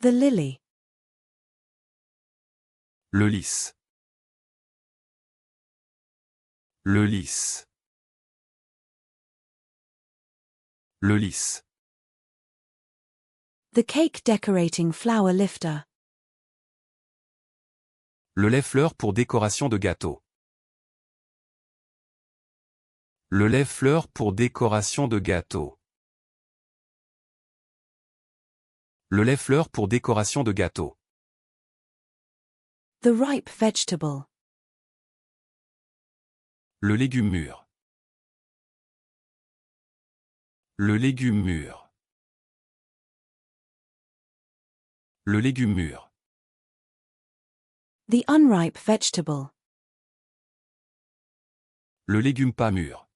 The lily. Le lys. Le lys. Le lys. The cake decorating flower lifter. Le lait-fleur pour décoration de gâteau. Le lait-fleur pour décoration de gâteau. Le lait-fleur pour décoration de gâteau. The ripe vegetable. Le légume mûr. Le légume mûr. Le légume mûr. The unripe vegetable. Le légume pas mûr.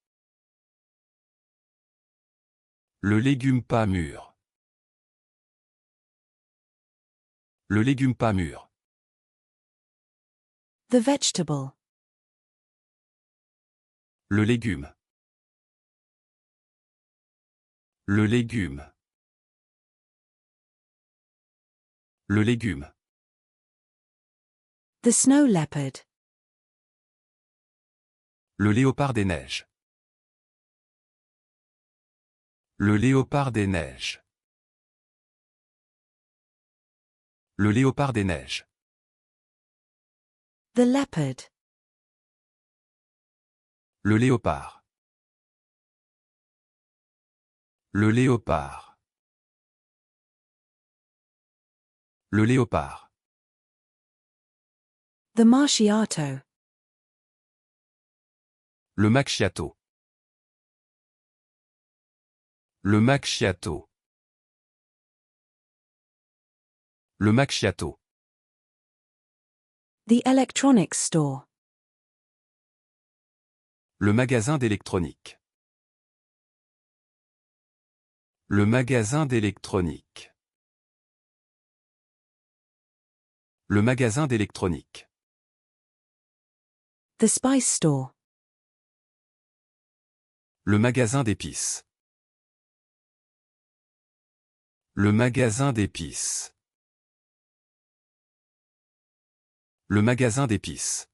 Le légume pas mûr. Le légume pas mûr. The vegetable. Le légume. Le légume. Le légume. The snow leopard. Le léopard des neiges. Le léopard des neiges. Le léopard des neiges. The leopard. Le léopard. Le léopard. Le léopard. The macchiato. Le macchiato. Le macchiato. Le macchiato. The electronics store. Le magasin d'électronique. Le magasin d'électronique. Le magasin d'électronique. The spice store. Le magasin d'épices. Le magasin d'épices. Le magasin d'épices.